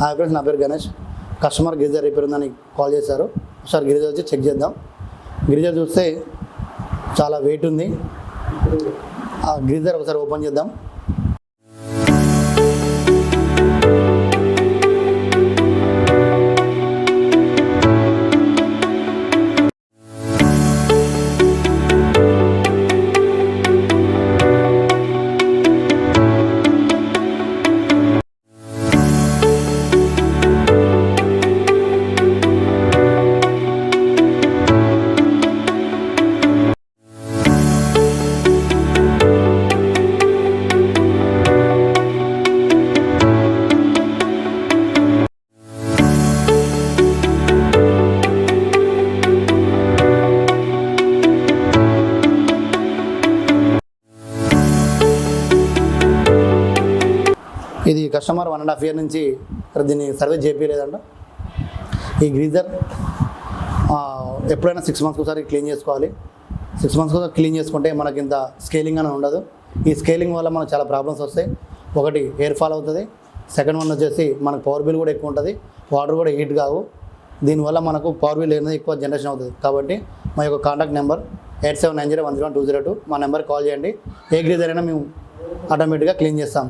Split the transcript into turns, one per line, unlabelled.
Hi friends, నా పేరు Ganesh. Customer గిరిజర్ repair ఉందని కాల్ చేశారు. ఒకసారి గిరిజర్ వచ్చి చెక్ చేద్దాం. గిరిజర్ చూస్తే చాలా వెయిట్ ఉంది. ఆ గిరిజర్ ఒకసారి ఓపెన్ చేద్దాం. ఇది కస్టమర్ 1.5 year నుంచి దీన్ని సర్వీస్ చేయలేదంట. ఈ గ్రీజర్ ఎప్పుడైనా 6 months ఒకసారి క్లీన్ చేసుకోవాలి. 6 months ఒకసారి క్లీన్ చేసుకుంటే మనకి ఇంత స్కేలింగ్ అని ఉండదు. ఈ స్కేలింగ్ వల్ల మనకు చాలా ప్రాబ్లమ్స్ వస్తాయి. ఒకటి ఎయిర్ ఫాల్ అవుతుంది. సెకండ్ వన్ వచ్చేసి మనకు పవర్ బిల్ కూడా ఎక్కువ ఉంటుంది. వాటర్ కూడా హీట్ కావు. దీనివల్ల మనకు పవర్ బిల్ అనేది ఎక్కువ జనరేషన్ అవుతుంది. కాబట్టి మా యొక్క కాంటాక్ట్ నెంబర్ 8790101202. మా నెంబర్కి కాల్ చేయండి. ఏ గ్రీజర్ అయినా మేము ఆటోమేటిక్గా క్లీన్ చేస్తాం.